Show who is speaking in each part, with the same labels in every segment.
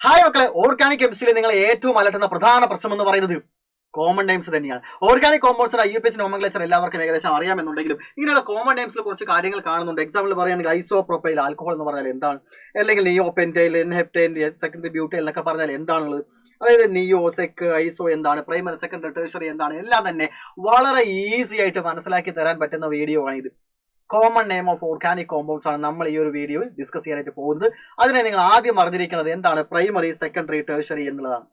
Speaker 1: Hi മക്കളെ, organic കെമിസ്ട്രിയിൽ നിങ്ങളെ ഏറ്റവും അലട്ടുന്ന പ്രധാന പ്രശ്നം എന്ന് പറയുന്നത് കോമൺ നെയിംസ് തന്നെയാണ്. ഓർഗാനിക് കോമ്പൗണ്ട്സിന്റെ IUPAC നോമൻക്ലേച്ചർ എല്ലാവർക്കും ഏകദേശം അറിയാമെന്നുണ്ടെങ്കിലും ഇങ്ങനെയുള്ള കോമൺ നെയിംസിൽ കുറച്ച് കാര്യങ്ങൾ കാണുന്നുണ്ട്. എക്സാമ്പിൾ പറയുകയാണെങ്കിൽ ഐസോപ്രോപ്പൈൽ ആൽക്കഹോൾ എന്ന് പറഞ്ഞാൽ എന്താണ്, അല്ലെങ്കിൽ നിയോപെന്റൈൽ, ഹെപ്റ്റൈൻ, സെക്കൻഡറി ബ്യൂട്ടൈൽ എന്നൊക്കെ പറഞ്ഞാൽ എന്താണുള്ളത്, അതായത് നിയോ, സെക്ക്, ഐസോ എന്താണ്, പ്രൈമറി, സെക്കൻഡറി, ടെർഷറി എന്താണ്, എല്ലാം തന്നെ വളരെ ഈസി ആയിട്ട് മനസ്സിലാക്കി തരാൻ പറ്റുന്ന വീഡിയോ ആണ് ഇത്. Common name of organic compounds ആണ് നമ്മൾ ഈ ഒരു വീഡിയോയിൽ ഡിസ്കസ് ചെയ്യാനായിട്ട് പോകുന്നത്. അതിനെ നിങ്ങൾ ആദ്യം അറിഞ്ഞിരിക്കുന്നത് എന്താണ് പ്രൈമറി, സെക്കൻഡറി, ടെർഷറി എന്നുള്ളതാണ്.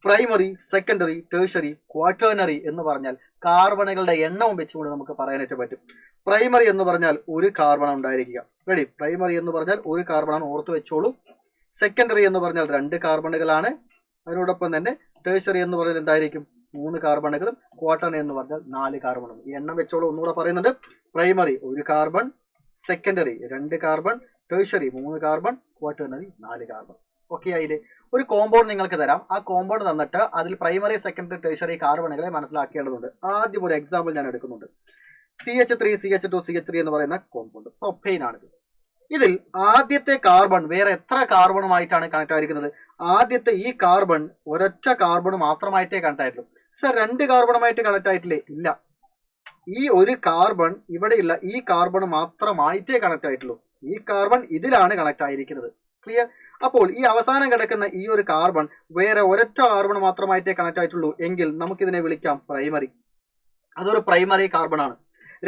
Speaker 1: പ്രൈമറി, സെക്കൻഡറി, ടെർഷറി, ക്വാട്ടേണറി എന്ന് പറഞ്ഞാൽ കാർബണുകളുടെ എണ്ണവും വെച്ചുകൊണ്ട് നമുക്ക് പറയാനായിട്ട് പറ്റും. പ്രൈമറി എന്ന് പറഞ്ഞാൽ ഒരു കാർബൺ ഉണ്ടായിരിക്കുക. റെഡി? പ്രൈമറി എന്ന് പറഞ്ഞാൽ ഒരു കാർബണാണ്, ഓർത്ത് വെച്ചോളൂ. സെക്കൻഡറി എന്ന് പറഞ്ഞാൽ 2 കാർബണുകളാണ്. അതിനോടൊപ്പം തന്നെ ടെർഷറി എന്ന് പറഞ്ഞാൽ എന്തായിരിക്കും? 3 കാർബണുകളും. ക്വാട്ടേണറി എന്ന് പറഞ്ഞാൽ 4 കാർബണും. ഈ എണ്ണം വെച്ചോളൂ. ഒന്നുകൂടെ പറയുന്നുണ്ട്. Primary 1 carbon, secondary 2 carbon, tertiary 3 carbon, quaternary 4 carbon. Okay ആയില്ലേ? ഒരു കോമ്പൗണ്ട് നിങ്ങൾക്ക് തരാം. ആ കോമ്പൗണ്ട് തന്നിട്ട് അതിൽ പ്രൈമറി, സെക്കൻഡറി, ടെർഷറി കാർബണുകളെ മനസ്സിലാക്കേണ്ടതുണ്ട്. ആദ്യം ഒരു എക്സാമ്പിൾ ഞാൻ എടുക്കുന്നുണ്ട്. CH3, CH2, CH3 എന്ന് പറയുന്ന കോമ്പൗണ്ട് പ്രൊപ്പൈൻ ആണിത്. ഇതിൽ ആദ്യത്തെ കാർബൺ വേറെ എത്ര കാർബണുമായിട്ടാണ് കണക്ട് ആയിരിക്കുന്നത്? ആദ്യത്തെ ഈ കാർബൺ ഒരൊറ്റ കാർബൺ മാത്രമായിട്ടേ കണക്ട് ആയിട്ടുള്ളൂ. സർ, 2 കാർബണുമായിട്ട് കണക്ട് ആയിട്ടില്ലേ? ഇല്ല. ഈ ഒരു കാർബൺ ഇവിടെ ഇല്ല, ഈ കാർബൺ മാത്രമായിട്ടേ കണക്ട് ആയിട്ടുള്ളൂ. ഈ കാർബൺ ഇതിലാണ് കണക്ട് ആയിരിക്കുന്നത്. ക്ലിയർ? അപ്പോൾ ഈ അവസാനം കിടക്കുന്ന ഈ ഒരു കാർബൺ വേറെ ഒരൊറ്റ കാർബൺ മാത്രമായിട്ടേ കണക്ട് ആയിട്ടുള്ളൂ എങ്കിൽ നമുക്കിതിനെ വിളിക്കാം പ്രൈമറി. അതൊരു പ്രൈമറി കാർബൺ ആണ്.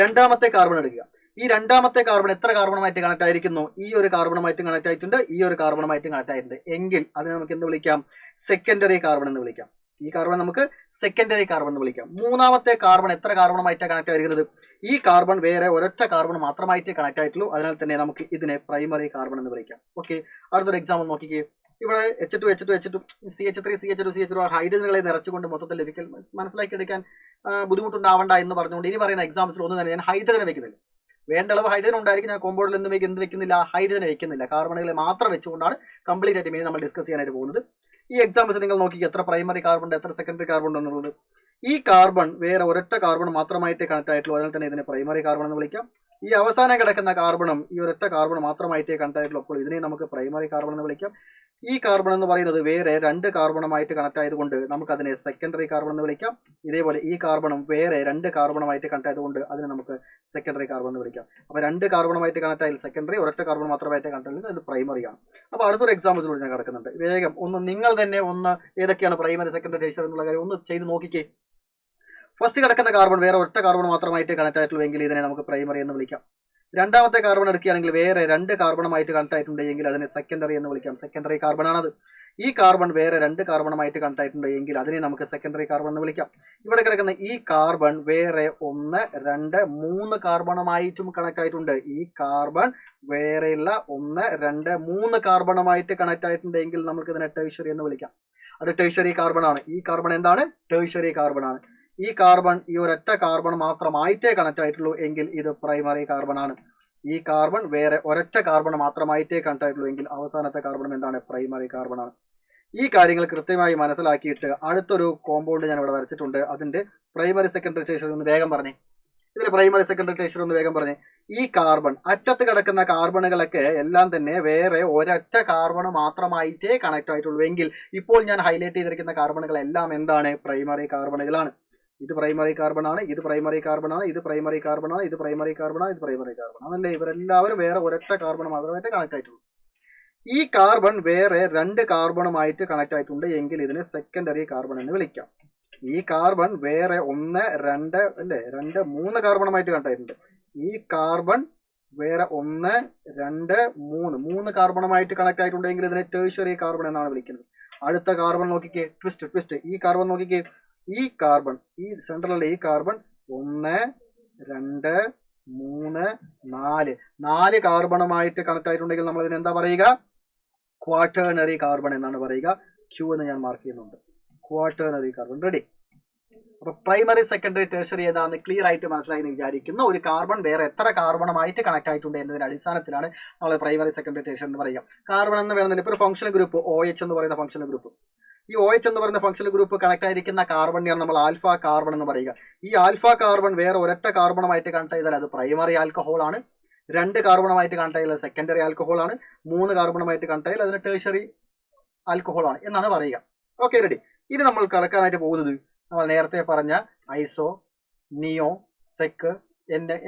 Speaker 1: രണ്ടാമത്തെ കാർബൺ എടുക്കുക. ഈ രണ്ടാമത്തെ കാർബൺ എത്ര കാർബണുമായിട്ട് കണക്ട് ആയിരിക്കുന്നു? ഈ ഒരു കാർബണുമായിട്ട് കണക്ട് ആയിട്ടുണ്ട്, ഈ ഒരു കാർബണുമായിട്ട് കണക്ട് ആയിട്ടുണ്ട് എങ്കിൽ അതിനെ നമുക്ക് എന്ത് വിളിക്കാം? സെക്കൻഡറി കാർബൺ എന്ന് വിളിക്കാം. ഈ കാർബൺ നമുക്ക് സെക്കൻഡറി കാർബൺ എന്ന് വിളിക്കാം. മൂന്നാമത്തെ കാർബൺ എത്ര കാർബണുമായിട്ടാണ് കണക്ട് ആയിരിക്കുന്നത്? ഈ കാർബൺ വേറെ ഒരൊറ്റ കാർബൺ മാത്രമായിട്ട് കണക്ട് ആയിട്ടുള്ളൂ. അതിനാൽ തന്നെ നമുക്ക് ഇതിനെ പ്രൈമറി കാർബൺ എന്ന് വിളിക്കാം. ഓക്കെ, അടുത്തൊരു എക്സാമ്പിൾ നോക്കിക്കേ. ഇവിടെ H2, H2, H2, CH3, CH2, CH2 ഹൈഡ്രജനുകളെ നിറച്ചുകൊണ്ട് മൊത്തത്തിൽ ലഭിക്കൽ മനസ്സിലാക്കി എടുക്കാൻ ബുദ്ധിമുട്ടുണ്ടാവണ്ട എന്ന് പറഞ്ഞുകൊണ്ട് ഇനി പറയുന്ന എക്സാമ്പിൾസിൽ ഒന്നും തന്നെ ഞാൻ ഹൈഡ്രജനെ വെക്കുന്നില്ല. വേണ്ട അളവ് ഹൈഡ്രജൻ ഉണ്ടായിരിക്കും. ഞാൻ കോമ്പൗണ്ടിൽ എന്ത് വെക്കുന്നില്ല? ഹൈഡ്രജൻ വെക്കുന്നില്ല. കാർബണുകളെ മാത്രം വെച്ചുകൊണ്ടാണ് കംപ്ലീറ്റ് ആയിട്ട് മെയിൻ നമ്മൾ ഡിസ്കസ് ചെയ്യാനായിട്ട് പോകുന്നത്. ഈ എക്സാമ്പിൾസ് നിങ്ങൾ നോക്കി എത്ര പ്രൈമറി കാർബൺ ഉണ്ട്, എത്ര സെക്കൻഡറി കാർബൺ ഉണ്ടെന്നുള്ളത്. ഈ കാർബൺ വേറെ ഒരൊറ്റ കാർബൺ മാത്രമായിട്ട് കണക്ട് ആയിട്ടുള്ളൂ. അതിനാൽ തന്നെ ഇതിനെ പ്രൈമറി കാർബൺ എന്ന് വിളിക്കാം. ഈ അവസാനം കിടക്കുന്ന കാർബണും ഈ ഒരൊറ്റ കാർബൺ മാത്രമായിട്ടേ കണക്ട് ആയിട്ടുള്ളൂ. അപ്പോൾ ഇതിനെ നമുക്ക് പ്രൈമറി കാർബൺ എന്ന് വിളിക്കാം. ഈ കാർബൺ എന്ന് പറയുന്നത് വേറെ 2 കാർബണുമായിട്ട് കണക്ട് ആയതുകൊണ്ട് നമുക്ക് അതിനെ സെക്കൻഡറി കാർബൺ എന്ന് വിളിക്കാം. ഇതേപോലെ ഈ കാർബണും വേറെ 2 കാർബണുമായിട്ട് കണക്ട് ആയതുകൊണ്ട് അതിനെ നമുക്ക് സെക്കൻഡറി കാർബൺ എന്ന് വിളിക്കാം. അപ്പോൾ 2 കാർബണുമായിട്ട് കണക്ട് ആയാൽ സെക്കൻഡറി, ഒരൊറ്റ കാർബൺ മാത്രമായിട്ട് കണക്ട് ആയാൽ അത് പ്രൈമറി ആണ്. അപ്പോൾ അടുത്തൊരു എക്സാമ്പിളിലൂടെ ഞാൻ കിടക്കുന്നുണ്ട്. വേഗം നിങ്ങൾ തന്നെ ഏതൊക്കെയാണ് പ്രൈമറി, സെക്കൻഡറി, ടെർഷറി എന്നുള്ള കാര്യം ഒന്ന് ചെയ്ത് നോക്കിക്കേ. ഫസ്റ്റ് കിടക്കുന്ന കാർബൺ വേറെ ഒറ്റ കാർബൺ മാത്രമായിട്ട് കണക്ട് ആയിട്ടുള്ളൂ എങ്കിൽ ഇതിനെ നമുക്ക് പ്രൈമറി എന്ന് വിളിക്കാം. രണ്ടാമത്തെ കാർബൺ എടുക്കുകയാണെങ്കിൽ വേറെ 2 കാർബണുമായിട്ട് കണക്ട് ആയിട്ടുണ്ടെങ്കിൽ അതിനെ സെക്കൻഡറി എന്ന് വിളിക്കാം. സെക്കൻഡറി കാർബൺ ആണത്. ഈ കാർബൺ വേറെ 2 കാർബണുമായിട്ട് കണക്ട് ആയിട്ടുണ്ടെങ്കിൽ അതിനെ നമുക്ക് സെക്കൻഡറി കാർബൺ എന്ന് വിളിക്കാം. ഇവിടെ കിടക്കുന്ന ഈ കാർബൺ വേറെ 1, 2, 3 കാർബണുമായിട്ടും കണക്ട് ആയിട്ടുണ്ട്. ഈ കാർബൺ വേറെയുള്ള 1, 2, 3 കാർബണുമായിട്ട് കണക്ട് ആയിട്ടുണ്ടെങ്കിൽ നമുക്ക് ഇതിനെ ടെർഷറി എന്ന് വിളിക്കാം. അത് ടെർഷറി കാർബൺ ആണ്. ഈ കാർബൺ എന്താണ്? ടെർഷറി കാർബൺ ആണ്. ഈ കാർബൺ ഈ ഒരൊറ്റ കാർബൺ മാത്രമായിട്ടേ കണക്ട് ആയിട്ടുള്ളൂ എങ്കിൽ ഇത് പ്രൈമറി കാർബൺ ആണ്. ഈ കാർബൺ വേറെ ഒരൊറ്റ കാർബൺ മാത്രമായിട്ടേ കണക്ട് ആയിട്ടുള്ളൂ എങ്കിൽ അവസാനത്തെ കാർബൺ എന്താണ്? പ്രൈമറി കാർബൺ ആണ്. ഈ കാര്യങ്ങൾ കൃത്യമായി മനസ്സിലാക്കിയിട്ട് അടുത്തൊരു കോമ്പൗണ്ട് ഞാൻ ഇവിടെ വരച്ചിട്ടുണ്ട്. അതിന്റെ പ്രൈമറി, സെക്കൻഡറി, ടെർഷറി ഒന്ന് വേഗം പറഞ്ഞേ. ഇതിൽ പ്രൈമറി, സെക്കൻഡറി, ടെർഷറി ഒന്ന് വേഗം പറഞ്ഞേ. ഈ കാർബൺ അറ്റത്ത് കിടക്കുന്ന കാർബണുകളൊക്കെ എല്ലാം തന്നെ വേറെ ഒരൊറ്റ കാർബൺ മാത്രമായിട്ടേ കണക്ട് ആയിട്ടുള്ളൂ എങ്കിൽ ഇപ്പോൾ ഞാൻ ഹൈലൈറ്റ് ചെയ്തിരിക്കുന്ന കാർബണുകളെല്ലാം എന്താണ്? പ്രൈമറി കാർബണുകളാണ്. ഇത് പ്രൈമറി കാർബൺ ആണ്, ഇത് പ്രൈമറി കാർബൺ ആണ്, ഇത് പ്രൈമറി കാർബൺ ആണ്, ഇത് പ്രൈമറി കാർബൺ ആണ്, ഇത് പ്രൈമറി കാർബൺ ആണല്ലേ? ഇവരെല്ലാവരും വേറെ ഒരൊറ്റ കാർബൺ മാത്രമായിട്ട് കണക്ട് ആയിട്ടുള്ളൂ. ഈ കാർബൺ വേറെ 2 കാർബണുമായിട്ട് കണക്ട് ആയിട്ടുണ്ട് എങ്കിൽ ഇതിനെ സെക്കൻഡറി കാർബൺ എന്ന് വിളിക്കാം. ഈ കാർബൺ വേറെ 1, 2 അല്ലേ 2, 3 കാർബണുമായിട്ട് കണക്ട് ആയിട്ടുണ്ട്. ഈ കാർബൺ വേറെ 1, 2, 3 കാർബണുമായിട്ട് കണക്ട് ആയിട്ടുണ്ടെങ്കിൽ ഇതിനെ ടെർഷറി കാർബൺ എന്നാണ് വിളിക്കുന്നത്. അടുത്ത കാർബൺ നോക്കിക്കേ. ട്വിസ്റ്റ്. ഈ കാർബൺ നോക്കിക്കേ. ഈ കാർബൺ ഈ സെൻട്രലുള്ള ഈ കാർബൺ 1, 2, 3, 4 കാർബണുമായിട്ട് കണക്ട് ആയിട്ടുണ്ടെങ്കിൽ നമ്മൾ ഇതിന് എന്താ പറയുക? ക്വാട്ടേണറി കാർബൺ എന്നാണ് പറയുക. Q എന്ന് ഞാൻ മാർക്ക് ചെയ്യുന്നുണ്ട്. Quaternary carbon. റെഡി? അപ്പൊ പ്രൈമറി, സെക്കൻഡറി, ടെർഷറി ഏതാണെന്ന് ക്ലിയർ ആയിട്ട് മനസ്സിലായി എന്ന് വിചാരിക്കുന്നു. ഒരു കാർബൺ വേറെ എത്ര കാർബണുമായിട്ട് കണക്ട് ആയിട്ടുണ്ട് എന്നതിന്റെ അടിസ്ഥാനത്തിലാണ് നമ്മൾ പ്രൈമറി, സെക്കൻഡറി, ടെർഷറി എന്ന് പറയുക. കാർബൺ എന്ന് വേണമെങ്കിൽ ഇപ്പോൾ ഒരു ഫംഗ്ഷണൽ ഗ്രൂപ്പ് OH എന്ന് പറയുന്ന ഫംഗ്ഷണൽ ഗ്രൂപ്പ്, ഈ OH എന്ന് പറയുന്ന ഫംഗ്ഷണൽ ഗ്രൂപ്പ് കണക്ട് ആയിരിക്കുന്ന കാർബണിനെയാണ് നമ്മൾ ആൽഫ കാർബൺ എന്ന് പറയുക. ഈ ആൽഫ കാർബൺ വേറെ ഒരൊറ്റ കാർബണുമായിട്ട് കണക്ട് ചെയ്താൽ അത് പ്രൈമറി ആൽക്കഹോൾ ആണ്. 2 കാർബണുമായിട്ട് കണക്ട് ചെയ്താൽ സെക്കൻഡറി ആൽക്കഹോൾ ആണ്. 3 കാർബണുമായിട്ട് കണക്ട് ചെയ്താൽ അതിന് ടെർഷറി ആൽക്കഹോൾ ആണ് എന്നാണ് പറയുക. Okay, ready. ഇനി നമ്മൾ കറക്കാനായിട്ട് പോകുന്നത് നമ്മൾ നേരത്തെ പറഞ്ഞ ഐസോ, നിയോ, സെക്ക്,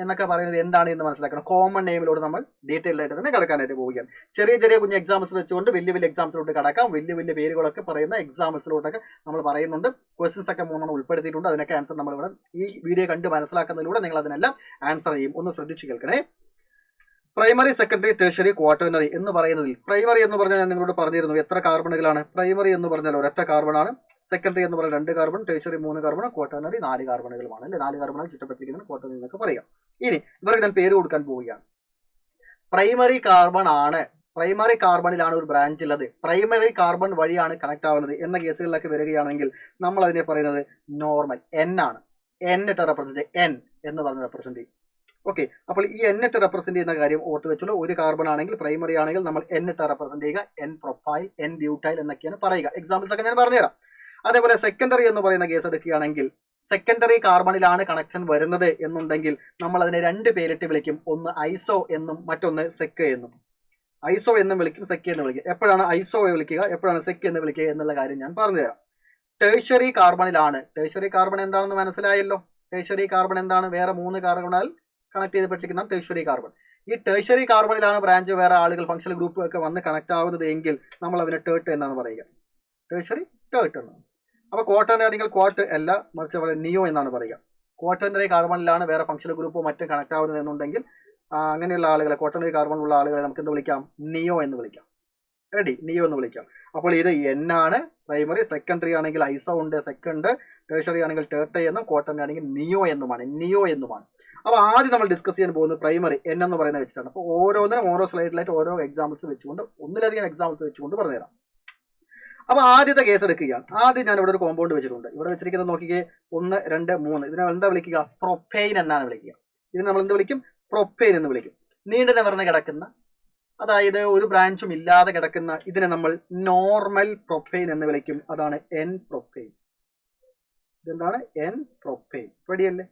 Speaker 1: എന്നൊക്കെ പറയുന്നത് എന്താണ് എന്ന് മനസ്സിലാക്കണം. കോമൺ നെയിമിലൂടെ നമ്മൾ ഡീറ്റെയിൽഡ് ആയിട്ട് തന്നെ കടക്കാനായിട്ട് പോവുകയാണ്. ചെറിയ ചെറിയ കുഞ്ഞ് എക്സാമ്പിൾസ് വെച്ചുകൊണ്ട് വലിയ വലിയ എക്സാംസിലോട്ട് കടക്കാം. വലിയ വലിയ പേരുകളൊക്കെ പറയുന്ന എക്സാമ്പിൾസിലോട്ടൊക്കെ നമ്മൾ പറയുന്നുണ്ട്. ക്വസ്റ്റ്യൻസ് ഒക്കെ 3 ഉൾപ്പെടുത്തിയിട്ടുണ്ട്. അതിനൊക്കെ ആൻസർ നമ്മളിവിടെ ഈ വീഡിയോ കണ്ട് മനസ്സിലാക്കുന്നതിലൂടെ നിങ്ങൾ അതിനെല്ലാം ആൻസർ ചെയ്യും. ഒന്ന് ശ്രദ്ധിച്ചു കേൾക്കണേ. പ്രൈമറി, സെക്കൻഡറി, ടെർഷ്യറി, ക്വാട്ടർണറി എന്ന് പറയുന്നതിൽ പ്രൈമറി എന്ന് പറഞ്ഞാൽ ഞാൻ നിങ്ങളോട് പറഞ്ഞിരുന്നു എത്ര കാർബണുകളാണ്. പ്രൈമറി എന്ന് പറഞ്ഞാൽ ഒരൊറ്റ കാർബണാണ്. സെക്കൻഡറി എന്ന് പറഞ്ഞാൽ 2 കാർബൺ, ടെർഷ്യറി 3 കാർബൺ, ക്വാട്ടർണറി 4 കാർബണുകളുമാണ്. അല്ലെ, 4 കാർബണാൽ ചുറ്റപ്പെട്ടിരിക്കുന്ന ക്വാട്ടർണറി എന്നൊക്കെ പറയാം. ഇനി ഇവർക്ക് ഞാൻ പേര് കൊടുക്കാൻ പോവുകയാണ്. പ്രൈമറി കാർബൺ ആണ്, പ്രൈമറി കാർബണിലാണ് ഒരു ബ്രാഞ്ച് ഉള്ളത്, പ്രൈമറി കാർബൺ വഴിയാണ് കണക്ട് ആവുന്നത് എന്ന കേസുകളിലൊക്കെ വരികയാണെങ്കിൽ നമ്മൾ അതിനെ പറയുന്നത് നോർമൽ എൻ ആണ്. എൻ ഇട്ട് റെപ്രസെന്റ്, എൻ എന്ന് പറഞ്ഞ് റെപ്രസെന്റ് ചെയ്യും. ഓക്കെ, അപ്പോൾ ഈ എൻ ഇട്ട് റെപ്രസെന്റ് ചെയ്യുന്ന കാര്യം ഓർത്ത് വെച്ചുള്ള ഒരു കാർബൺ ആണെങ്കിൽ പ്രൈമറി ആണെങ്കിൽ നമ്മൾ എൻ ഇട്ട് റെപ്രസെന്റ് ചെയ്യുക. എൻ പ്രൊഫൈൽ, എൻ ബ്യൂട്ടൈൽ എന്നൊക്കെയാണ് പറയുക. എക്സാമ്പിൾസ് ഒക്കെ ഞാൻ പറഞ്ഞുതരാം. അതേപോലെ സെക്കൻഡറി എന്ന് പറയുന്ന കേസ് എടുക്കുകയാണെങ്കിൽ സെക്കൻഡറി കാർബണിലാണ് കണക്ഷൻ വരുന്നത് എന്നുണ്ടെങ്കിൽ നമ്മൾ അതിനെ 2 പേരിട്ട് വിളിക്കും. ഒന്ന് ഐസോ എന്നും മറ്റൊന്ന് സെക്ക് എന്നും. ഐസോ എന്നും വിളിക്കും, സെക്ക് എന്ന് വിളിക്കും. എപ്പോഴാണ് ഐസോ വിളിക്കുക, എപ്പോഴാണ് സെക്ക് എന്ന് വിളിക്കുക എന്നുള്ള കാര്യം ഞാൻ പറഞ്ഞുതരാം. ടെർഷ്യറി കാർബണിലാണ്, ടെർഷ്യറി കാർബൺ എന്താണെന്ന് മനസ്സിലായല്ലോ. ടെർഷ്യറി കാർബൺ എന്താണ്? വേറെ 3 കാർബണാൽ കണക്ട് ചെയ്തിട്ടിരിക്കുന്ന ടെർഷ്യറി കാർബൺ. ഈ ടെർഷ്യറി കാർബണിലാണ് ബ്രാഞ്ച് വേറെ ആളുകൾ ഫംഗ്ഷണൽ ഗ്രൂപ്പ് ഒക്കെ വന്ന് കണക്ട് ആവുന്നത് എങ്കിൽ നമ്മൾ അതിനെ ടേർട്ട് എന്നാണ് പറയുക. ടെർഷ്യറി ടേർട്ട് എന്നാണ്. അപ്പോൾ ക്വാട്ടർണറി ആണെങ്കിൽ ക്വാട്ട് അല്ല, മറിച്ച് നിയോ എന്നാണ് പറയുക. ക്വാട്ടർണറി കാർബണിലാണ് വേറെ ഫംഗ്ഷണൽ ഗ്രൂപ്പോ മറ്റും കണക്ട് ആവുന്നത് എന്നുണ്ടെങ്കിൽ അങ്ങനെയുള്ള ആളുകളെ, ക്വാട്ടർണറി കാർബണിലുള്ള ആളുകളെ നമുക്ക് എന്ത് വിളിക്കാം? നിയോ എന്ന് വിളിക്കാം. റെഡി, നിയോ എന്ന് വിളിക്കാം. അപ്പോൾ ഇത് എൻ ആണ് പ്രൈമറി. സെക്കൻഡറി ആണെങ്കിൽ ഐസോ ഉണ്ട്, സെക്കൻഡ്. ടെർഷ്യറി ആണെങ്കിൽ ടേർട്ട എന്നും, ക്വാട്ടർണറി ആണെങ്കിൽ നിയോ എന്നുമാണ്. നിയോ എന്നുമാണ്. അപ്പോൾ ആദ്യം നമ്മൾ ഡിസ്കസ് ചെയ്യാൻ പോകുന്നത് പ്രൈമറി എൻ എന്ന് പറയുന്നത് വെച്ചിട്ടാണ്. അപ്പോൾ ഓരോന്നിനും ഓരോ സ്ലൈഡിലായിട്ട് ഓരോ എക്സാമ്പിൾസ് വെച്ചുകൊണ്ട്, ഒന്നിലധികം എക്സാമ്പിൾസ് വെച്ചുകൊണ്ട് പറഞ്ഞുതരാം. അപ്പോൾ ആദ്യത്തെ കേസ് എടുക്കുകയാണ്. ആദ്യം ഞാൻ ഇവിടെ ഒരു കോമ്പൗണ്ട് വെച്ചിട്ടുണ്ട്. ഇവിടെ വെച്ചിരിക്കുന്നത് നോക്കിക്കേ, 1, 2, 3. ഇതിനെ എന്താ വിളിക്കുക? പ്രൊപ്പൈൻ എന്നാണ് വിളിക്കുക. ഇതിന് നമ്മൾ എന്ത് വിളിക്കും? പ്രൊപ്പൈൻ എന്ന് വിളിക്കും. നീണ്ടു നിവർന്ന് കിടക്കുന്ന, അതായത് ഒരു ബ്രാഞ്ചും ഇല്ലാതെ കിടക്കുന്ന ഇതിനെ നമ്മൾ നോർമൽ പ്രൊപ്പൈൻ എന്ന് വിളിക്കും. അതാണ് എൻ പ്രൊപ്പൈൻ. ഇതെന്താണ്? N propyne. റെഡിയല്ലേ?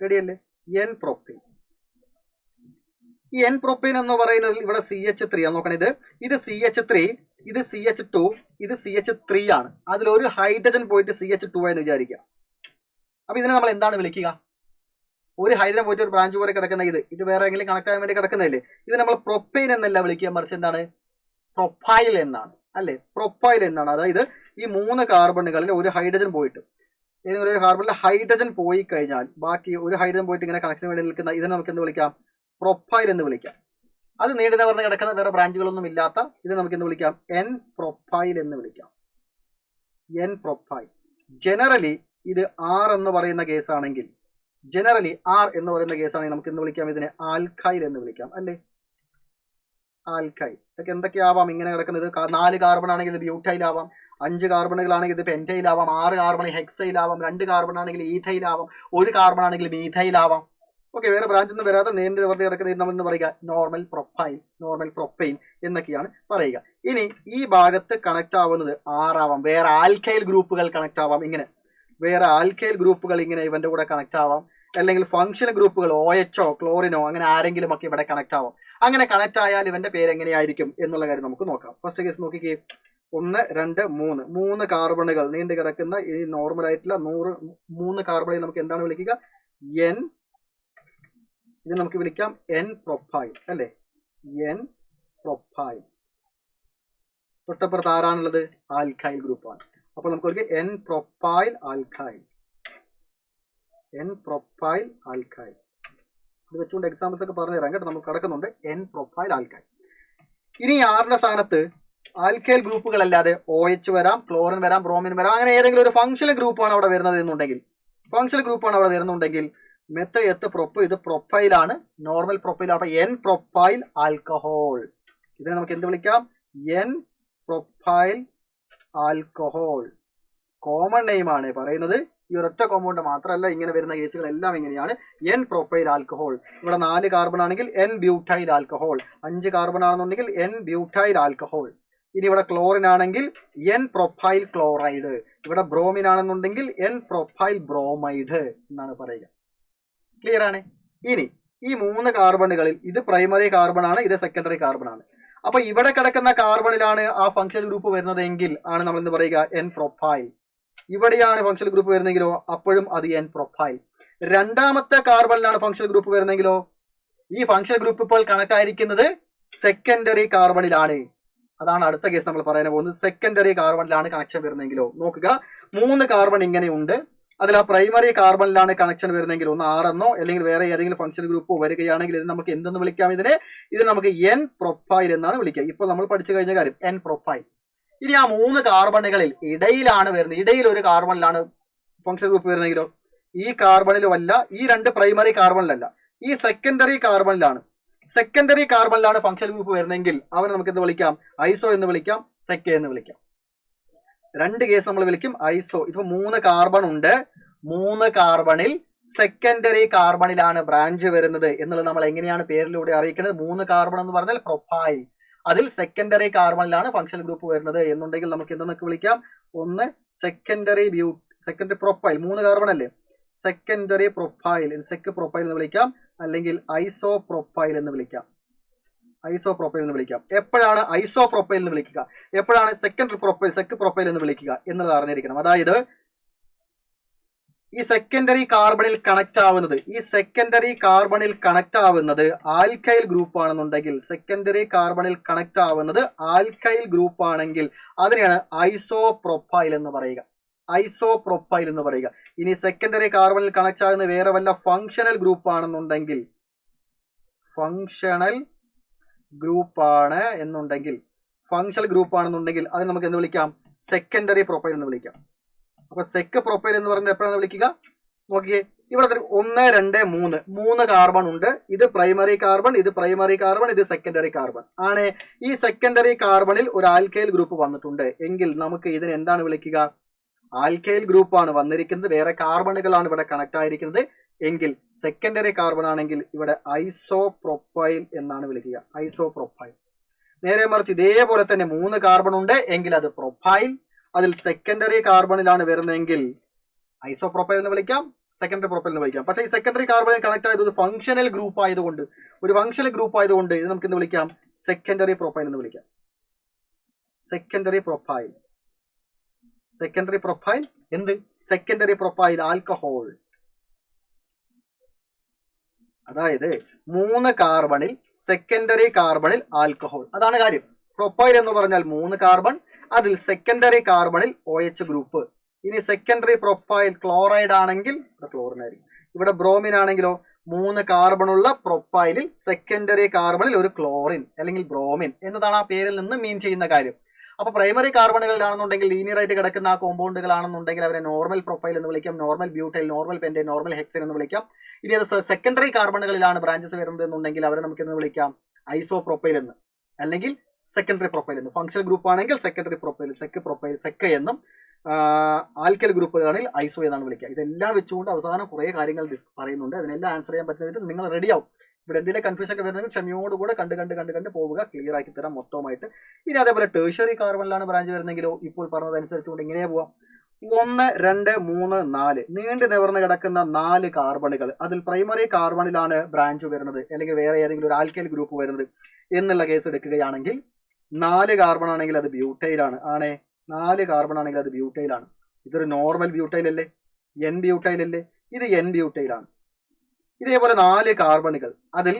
Speaker 1: റെഡിയല്ലേ? N propyne. ഈ എൻ പ്രൊപ്പൈൻ എന്ന് പറയുന്നത് ഇവിടെ CH3 ആണ്. നോക്കണേ, ഇത് CH3, ഇത് CH2, ഇത് CH3 ആണ്. അതിലൊരു ഹൈഡ്രജൻ പോയിട്ട് CH2 എന്ന് വിചാരിക്കുക. അപ്പൊ ഇതിനെ നമ്മൾ എന്താണ് വിളിക്കുക? ഒരു ഹൈഡ്രജൻ പോയിട്ട് ഒരു ബ്രാഞ്ച് പോലെ കിടക്കുന്ന ഇത് വേറെ എങ്കിലും കണക്ട് ആകാൻ വേണ്ടി കിടക്കുന്നതല്ലേ. ഇത് നമ്മൾ പ്രൊപ്പൈൻ എന്നല്ല വിളിക്കുക, മറിച്ച് എന്താണ്? പ്രൊഫൈൽ എന്നാണ്. അല്ലെ, പ്രൊഫൈൽ എന്നാണ്. അതായത് ഈ 3 കാർബണുകളിൽ ഒരു ഹൈഡ്രജൻ പോയിട്ട്, ഏതെങ്കിലും ഒരു കാർബണിൽ ഹൈഡ്രജൻ പോയി കഴിഞ്ഞാൽ ബാക്കി ഒരു ഹൈഡ്രജൻ പോയിട്ട് ഇങ്ങനെ കണക്ഷൻ വേണ്ടി നിൽക്കുന്ന ഇതിനെ നമുക്ക് എന്ത് വിളിക്കാം? പ്രൊഫൈൽ എന്ന് വിളിക്കാം. അത് നീണ്ടു നിവർന്ന് കിടക്കുന്ന വേറെ ബ്രാഞ്ചുകളൊന്നും ഇല്ലാത്ത ഇത് നമുക്ക് എന്ത് വിളിക്കാം? എൻ പ്രൊഫൈൽ എന്ന് വിളിക്കാം. N profile. ജനറലി ഇത് ആർ എന്ന് പറയുന്ന കേസാണെങ്കിൽ, നമുക്ക് എന്ത് വിളിക്കാം? ഇതിനെ ആൽക്കൈൽ എന്ന് വിളിക്കാം. അല്ലേ, ആൽക്കൈൽ. ഇതൊക്കെ എന്തൊക്കെയാവാം ഇങ്ങനെ കിടക്കുന്നത്? 4 കാർബൺ ആണെങ്കിൽ ഇത് ബ്യൂട്ടൈൽ ആവാം, 5 കാർബണുകളാണെങ്കിൽ ഇത് പെൻറ്റൈൽ ആവാം, 6 കാർബൺ ഹെക്സൈൽ ആവാം, 2 കാർബൺ ആണെങ്കിൽ ഈഥൈൽ ആവാം, 1 കാർബൺ ആണെങ്കിൽ മീഥൈൽ ആവാം. ഓക്കെ, വേറെ ബ്രാഞ്ച് ഒന്നും വരാതെ നേരിട്ട് നിവർത്തി കിടക്കുന്നത് നമ്മൾ എന്ന് പറയുക നോർമൽ പ്രൊഫൈൽ, നോർമൽ പ്രൊപ്പൈൻ എന്നൊക്കെയാണ് പറയുക. ഇനി ഈ ഭാഗത്ത് കണക്ട് ആവുന്നത് ആറാവാം, വേറെ ആൽക്കൈൽ ഗ്രൂപ്പുകൾ കണക്ട് ആവാം. ഇങ്ങനെ വേറെ ആൽക്കൈൽ ഗ്രൂപ്പുകൾ ഇങ്ങനെ ഇവന്റെ കൂടെ കണക്ട് ആവാം, അല്ലെങ്കിൽ ഫംഗ്ഷണൽ ഗ്രൂപ്പുകൾ OHO, ക്ലോറിനോ അങ്ങനെ ആരെങ്കിലും ഒക്കെ ഇവിടെ കണക്ട് ആവാം. അങ്ങനെ കണക്ട് ആയാൽ ഇവന്റെ പേര് എങ്ങനെയായിരിക്കും എന്നുള്ള കാര്യം നമുക്ക് നോക്കാം. ഫസ്റ്റ് കേസ് നോക്കിക്കേ, 1, 2, 3 കാർബണുകൾ നീണ്ടു കിടക്കുന്ന ഈ നോർമൽ ആയിട്ടുള്ള 3 കാർബണിൽ നമുക്ക് എന്താണ് വിളിക്കുക? എൻ. ഇത് നമുക്ക് വിളിക്കാം എൻ പ്രൊഫൈൽ. അല്ലെ, എൻ പ്രൊഫൈൽ. തൊട്ടപ്പുറത്ത് ആരാണുള്ളത്? ആൽക്കൈൽ ഗ്രൂപ്പാണ്. അപ്പോൾ നമുക്ക് വിളിക്കാം N profile alkyl. N profile alkyl. ഇത് വെച്ചുകൊണ്ട് എക്സാമ്പിൾസ് ഒക്കെ പറഞ്ഞു തരാം കേട്ടോ. നമുക്ക് കിടക്കുന്നുണ്ട് എൻ പ്രൊഫൈൽ ആൽക്കൈൽ. ഇനി ആറിന്റെ സ്ഥാനത്ത് ആൽക്കൈൽ ഗ്രൂപ്പുകൾ അല്ലാതെ OH വരാം, ക്ലോറിൻ വരാം, ബ്രോമിൻ വരാം. അങ്ങനെ ഏതെങ്കിലും ഒരു ഫംഗ്ഷണൽ ഗ്രൂപ്പാണ് അവിടെ വരുന്നത് എന്നുണ്ടെങ്കിൽ മെത്ത എത്ത് പ്രൊപ്പ്, ഇത് പ്രൊഫൈലാണ്, നോർമൽ പ്രൊഫൈലാണ്. അപ്പൊ എൻ പ്രൊഫൈൽ ആൽക്കഹോൾ. ഇതിനെ നമുക്ക് എന്ത് വിളിക്കാം? N profile alcohol. Common name ആണ് പറയുന്നത്. ഈ ഒരൊറ്റ കോമ്പൗണ്ട് മാത്രമല്ല, ഇങ്ങനെ വരുന്ന കേസുകളെല്ലാം ഇങ്ങനെയാണ്. N profile alcohol. ഇവിടെ 4 കാർബൺ ആണെങ്കിൽ എൻ ബ്യൂട്ടൈൽ ആൽക്കഹോൾ, 5 കാർബൺ ആണെന്നുണ്ടെങ്കിൽ എൻ ബ്യൂട്ടൈൽ ആൽക്കഹോൾ. ഇനി ഇവിടെ ക്ലോറിൻ ആണെങ്കിൽ എൻ പ്രൊഫൈൽ ക്ലോറൈഡ്, ഇവിടെ ബ്രോമിൻ ആണെന്നുണ്ടെങ്കിൽ എൻ പ്രൊഫൈൽ ബ്രോമൈഡ് എന്നാണ് പറയുക. ക്ലിയർ ആണ്? ഇനി ഈ 3 കാർബണുകളിൽ ഇത് പ്രൈമറി കാർബൺ ആണ്, ഇത് സെക്കൻഡറി കാർബൺ ആണ്. അപ്പൊ ഇവിടെ കിടക്കുന്ന കാർബണിലാണ് ആ ഫംഗ്ഷണൽ ഗ്രൂപ്പ് വരുന്നതെങ്കിൽ ആണ് നമ്മൾ എന്ത് പറയുക, എൻ പ്രൊഫൈൽ. ഇവിടെയാണ് ഫംഗ്ഷണൽ ഗ്രൂപ്പ് വരുന്നെങ്കിലോ അപ്പോഴും അത് എൻ പ്രൊഫൈൽ. രണ്ടാമത്തെ കാർബണിലാണ് ഫംഗ്ഷണൽ ഗ്രൂപ്പ് വരുന്നെങ്കിലോ ഈ ഫംഗ്ഷണൽ ഗ്രൂപ്പ് ഇപ്പോൾ കണക്ട് ആയിരിക്കുന്നത് സെക്കൻഡറി കാർബണിലാണ്. അതാണ് അടുത്ത കേസ് നമ്മൾ പറയാൻ പോകുന്നത്. സെക്കൻഡറി കാർബണിലാണ് കണക്ഷൻ വരുന്നെങ്കിലോ. നോക്കുക, 3 കാർബൺ ഇങ്ങനെ ഉണ്ട്. അതിൽ ആ പ്രൈമറി കാർബണിലാണ് കണക്ഷൻ വരുന്നെങ്കിൽ ഒന്ന് R എന്നോ അല്ലെങ്കിൽ വേറെ ഏതെങ്കിലും ഫംഗ്ഷൻ ഗ്രൂപ്പോ വരികയാണെങ്കിൽ ഇത് നമുക്ക് എന്തെന്ന് വിളിക്കാം? ഇത് നമുക്ക് എൻ പ്രൊഫൈൽ എന്നാണ് വിളിക്കുക. ഇപ്പോൾ നമ്മൾ പഠിച്ചു കഴിഞ്ഞ കാര്യം എൻ പ്രൊഫൈൽ. ഇനി ആ 3 കാർബണുകളിൽ ഇടയിലാണ് വരുന്നത്, ഇടയിൽ ഒരു കാർബണിലാണ് ഫംഗ്ഷൻ ഗ്രൂപ്പ് വരുന്നെങ്കിലോ ഈ കാർബണിലും അല്ല, ഈ 2 പ്രൈമറി കാർബണിലല്ല, ഈ സെക്കൻഡറി കാർബണിലാണ്. സെക്കൻഡറി കാർബണിലാണ് ഫംഗ്ഷൻ ഗ്രൂപ്പ് വരുന്നെങ്കിൽ അവനെ നമുക്ക് എന്ത് വിളിക്കാം? ഐസോ എന്ന് വിളിക്കാം, സെക്ക എന്ന് വിളിക്കാം. 2 കേസ് നമ്മൾ വിളിക്കും ഐസോ. ഇപ്പൊ 3 കാർബൺ ഉണ്ട്, 3 കാർബണിൽ സെക്കൻഡറി കാർബണിലാണ് ബ്രാഞ്ച് വരുന്നത് എന്നുള്ളത് നമ്മൾ എങ്ങനെയാണ് പേരിലൂടെ അറിയിക്കുന്നത്? 3 കാർബൺ എന്ന് പറഞ്ഞാൽ പ്രൊഫൈൽ, അതിൽ സെക്കൻഡറി കാർബണിലാണ് ഫംഗ്ഷൻ ഗ്രൂപ്പ് വരുന്നത് എന്നുണ്ടെങ്കിൽ നമുക്ക് എന്തെന്നൊക്കെ വിളിക്കാം? ഒന്ന് സെക്കൻഡറി പ്രൊഫൈൽ, 3 കാർബൺ അല്ലേ, സെക്കൻഡറി പ്രൊഫൈൽ, സെക്ക് പ്രൊഫൈൽ എന്ന് വിളിക്കാം, അല്ലെങ്കിൽ ഐസോ പ്രൊഫൈൽ എന്ന് വിളിക്കാം. ഐസോ പ്രൊഫൈൽ എന്ന് വിളിക്കാം. എപ്പോഴാണ് ഐസോ പ്രൊഫൈൽ എന്ന് വിളിക്കുക, എപ്പോഴാണ് സെക്കൻഡറി പ്രൊഫൈൽ, സെക്ക് പ്രൊഫൈൽ എന്ന് വിളിക്കുക എന്നുള്ളത് അറിഞ്ഞിരിക്കണം. അതായത് ഈ സെക്കൻഡറി കാർബണിൽ കണക്ട് ആവുന്നത് ആൽക്കൈൽ ഗ്രൂപ്പ് ആണെന്നുണ്ടെങ്കിൽ, സെക്കൻഡറി കാർബണിൽ കണക്ട് ആവുന്നത് ആൽക്കൈൽ ഗ്രൂപ്പ് ആണെങ്കിൽ അതിനെയാണ് ഐസോ പ്രൊഫൈൽ എന്ന് പറയുക. ഐസോ പ്രൊഫൈൽ എന്ന് പറയുക. ഇനി സെക്കൻഡറി കാർബണിൽ കണക്ട് ആകുന്ന വേറെ വല്ല ഫങ്ഷണൽ ഗ്രൂപ്പ് ആണെന്നുണ്ടെങ്കിൽ, ഫങ്ഷണൽ ഗ്രൂപ്പ് ആണെന്നുണ്ടെങ്കിൽ അത് നമുക്ക് എന്ത് വിളിക്കാം? സെക്കൻഡറി പ്രൊഫൈൽ എന്ന് വിളിക്കാം. അപ്പൊ സെക്ക് പ്രൊഫൈൽ എന്ന് പറയുന്നത് എപ്പോഴാണ് വിളിക്കുക? നോക്കിയേ, ഇവിടെ 1, 2, 3 കാർബൺ ഉണ്ട്. ഇത് പ്രൈമറി കാർബൺ, ഇത് പ്രൈമറി കാർബൺ, ഇത് സെക്കൻഡറി കാർബൺ ആണ്. ഈ സെക്കൻഡറി കാർബണിൽ ഒരു ആൽക്കൈൽ ഗ്രൂപ്പ് വന്നിട്ടുണ്ട് എങ്കിൽ നമുക്ക് ഇതിനെ എന്താണ് വിളിക്കുക? ആൽക്കൈൽ ഗ്രൂപ്പ് ആണ് വന്നിരിക്കുന്നത്, വേറെ കാർബണുകളാണ് ഇവിടെ കണക്ട് ആയിരിക്കുന്നത് എങ്കിൽ സെക്കൻഡറി കാർബൺ ആണെങ്കിൽ ഇവിടെ ഐസോ പ്രൊഫൈൽ എന്നാണ് വിളിക്കുക. ഐസോ പ്രൊഫൈൽ. നേരെ മറിച്ച് ഇതേപോലെ തന്നെ 3 കാർബൺ ഉണ്ട് എങ്കിൽ അത് പ്രൊഫൈൽ, അതിൽ സെക്കൻഡറി കാർബണിലാണ് വരുന്നതെങ്കിൽ ഐസോ പ്രൊഫൈൽ എന്ന് വിളിക്കാം, സെക്കൻഡറി പ്രൊഫൈൽ എന്ന് വിളിക്കാം. പക്ഷേ ഈ സെക്കൻഡറി കാർബണിൽ കണക്ട് ആയത് ഒരു ഫംഗ്ഷണൽ ഗ്രൂപ്പ് ആയതുകൊണ്ട് ഇത് നമുക്ക് എന്ത് വിളിക്കാം? സെക്കൻഡറി പ്രൊഫൈൽ എന്ന് വിളിക്കാം. സെക്കൻഡറി പ്രൊഫൈൽ എന്ത്? Secondary profile alcohol. അതായത് 3 കാർബണിൽ സെക്കൻഡറി കാർബണിൽ ആൽക്കഹോൾ, അതാണ് കാര്യം. പ്രൊഫൈൽ എന്ന് പറഞ്ഞാൽ 3 കാർബൺ, അതിൽ സെക്കൻഡറി കാർബണിൽ OH ഗ്രൂപ്പ്. ഇനി സെക്കൻഡറി പ്രൊഫൈൽ ക്ലോറൈഡ് ആണെങ്കിൽ ക്ലോറിൻ ആയിരിക്കും. ഇവിടെ ബ്രോമിൻ ആണെങ്കിലോ 3 കാർബൺ ഉള്ള പ്രൊഫൈലിൽ സെക്കൻഡറി കാർബണിൽ ഒരു ക്ലോറിൻ അല്ലെങ്കിൽ ബ്രോമിൻ എന്നതാണ് ആ പേരിൽ നിന്ന് മീൻ ചെയ്യുന്ന കാര്യം. അപ്പൊ പ്രൈമറി കാർബണുകളിലാണെന്നുണ്ടെങ്കിൽ ലീനിയർ ആയിട്ട് കിടക്കുന്ന ആ കോമ്പൗണ്ടുകളാണെന്നുണ്ടെങ്കിൽ അവരെ നോർമൽ പ്രൊഫൈൽ എന്ന് വിളിക്കാം, normal butyl, normal pentane, normal hexane എന്ന് വിളിക്കാം. ഇനി അത് സെക്കൻഡറി കാർബണുകളിലാണ് ബ്രാഞ്ചസ് വരുന്നത് എന്നുണ്ടെങ്കിൽ അവരെ നമുക്ക് എന്ന് വിളിക്കാം ഐസോ പ്രൊഫൈൽ എന്ന്, അല്ലെങ്കിൽ സെക്കൻഡറി പ്രൊഫൈൽ എന്ന്. ഫംഗ്ഷണൽ ഗ്രൂപ്പ് ആണെങ്കിൽ സെക്കൻഡറി പ്രൊഫൈൽ, സെക്ക എന്നും, ആൽക്കൽ ഗ്രൂപ്പുകളാണെങ്കിൽ ഐസോ എന്നാണ് വിളിക്കുക. ഇതെല്ലാം വെച്ചുകൊണ്ട് അവസാനം കുറെ കാര്യങ്ങൾ പറയുന്നുണ്ട്. അതിനെല്ലാം ആൻസർ ചെയ്യാൻ പറ്റുന്ന നിങ്ങൾ റെഡിയാവും. ഇവിടെ എന്തെങ്കിലും കൺഫ്യൂഷൻ ഒക്കെ വരുന്നെങ്കിൽ ക്ഷമയോടുകൂടെ കണ്ട് പോവുക, ക്ലിയർ ആക്കി തരാം മൊത്തമായിട്ട്. ഇനി അതേപോലെ ടേഴ്സറി കാർബണിലാണ് ബ്രാഞ്ച് വരുന്നെങ്കിലോ ഇപ്പോൾ പറഞ്ഞതനുസരിച്ചുകൊണ്ട് ഇങ്ങനെ പോവാം. 1, 2, 3, 4 നീണ്ടു നിവർന്ന് കിടക്കുന്ന 4 കാർബണുകൾ, അതിൽ പ്രൈമറി കാർബണിലാണ് ബ്രാഞ്ച് വരുന്നത് അല്ലെങ്കിൽ വേറെ ഏതെങ്കിലും ഒരു ആൽക്കൈൽ ഗ്രൂപ്പ് വരുന്നത് എന്നുള്ള കേസ് എടുക്കുകയാണെങ്കിൽ 4 കാർബൺ ആണെങ്കിൽ അത് ബ്യൂട്ടൈലാണ്. 4 കാർബൺ ആണെങ്കിൽ അത് ബ്യൂട്ടൈലാണ്. ഇതൊരു നോർമൽ ബ്യൂട്ടൈൽ അല്ലേ, എൻ ബ്യൂട്ടൈൽ അല്ലേ, ഇത് എൻ ബ്യൂട്ടൈലാണ്. ഇതേപോലെ 4 കാർബണുകൾ, അതിൽ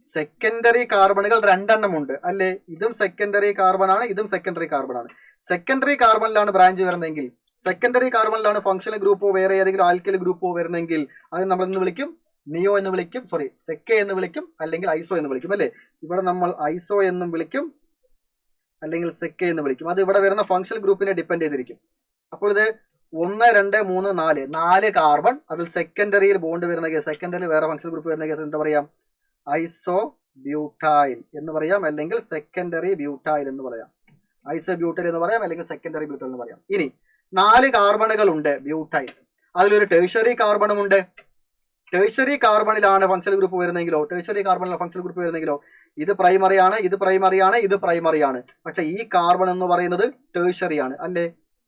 Speaker 1: സെക്കൻഡറി കാർബണുകൾ 2 എണ്ണം ഉണ്ട് അല്ലേ, ഇതും സെക്കൻഡറി കാർബൺ ആണ്, ഇതും സെക്കൻഡറി കാർബൺ ആണ്. സെക്കൻഡറി കാർബണിലാണ് ബ്രാഞ്ച് വരുന്നതെങ്കിൽ, സെക്കൻഡറി കാർബണിലാണ് ഫംഗ്ഷണൽ ഗ്രൂപ്പോ വേറെ ഏതെങ്കിലും ആൽക്കൈൽ ഗ്രൂപ്പോ വരുന്നെങ്കിൽ അത് നമ്മൾ എന്ന് വിളിക്കും? നിയോ എന്ന് വിളിക്കും, സെക്ക എന്ന് വിളിക്കും, അല്ലെങ്കിൽ ഐസോ എന്ന് വിളിക്കും അല്ലേ. ഇവിടെ നമ്മൾ ഐസോ എന്നും വിളിക്കും അല്ലെങ്കിൽ സെക്ക എന്ന് വിളിക്കും. അത് ഇവിടെ വരുന്ന ഫംഗ്ഷണൽ ഗ്രൂപ്പിനെ ഡിപ്പെൻഡ് ചെയ്തിരിക്കും. അപ്പോൾ ഇത് 1, 2, 3, 4 കാർബൺ, അതിൽ സെക്കൻഡറിയിൽ ബോണ്ട് വരുന്ന കേസ്, സെക്കൻഡറിയിൽ വേറെ ഫംഗ്ഷണൽ ഗ്രൂപ്പ് വരുന്ന കേസ് എന്താ പറയാം? ഐസോ ബ്യൂട്ടൈൽ എന്ന് പറയാം, അല്ലെങ്കിൽ സെക്കൻഡറി ബ്യൂട്ടൈൽ എന്ന് പറയാം. ഐസോ ബ്യൂട്ടൈൽ എന്ന് പറയാം, അല്ലെങ്കിൽ സെക്കൻഡറി ബ്യൂട്ടൈൽ എന്ന് പറയാം. ഇനി 4 കാർബണുകൾ ഉണ്ട് ബ്യൂട്ടൈൽ, അതിലൊരു ടേഴ്സറി കാർബണും ഉണ്ട്. ടേഴ്സറി കാർബണിലാണ് ഫംഗ്ഷണൽ ഗ്രൂപ്പ് വരുന്നെങ്കിലോ, ഇത് പ്രൈമറി ആണ്, ഇത് പ്രൈമറി ആണ്, ഇത് പ്രൈമറി ആണ്. പക്ഷെ ഈ കാർബൺ എന്ന് പറയുന്നത് ടേഴ്സറി ആണ് അല്ലേ.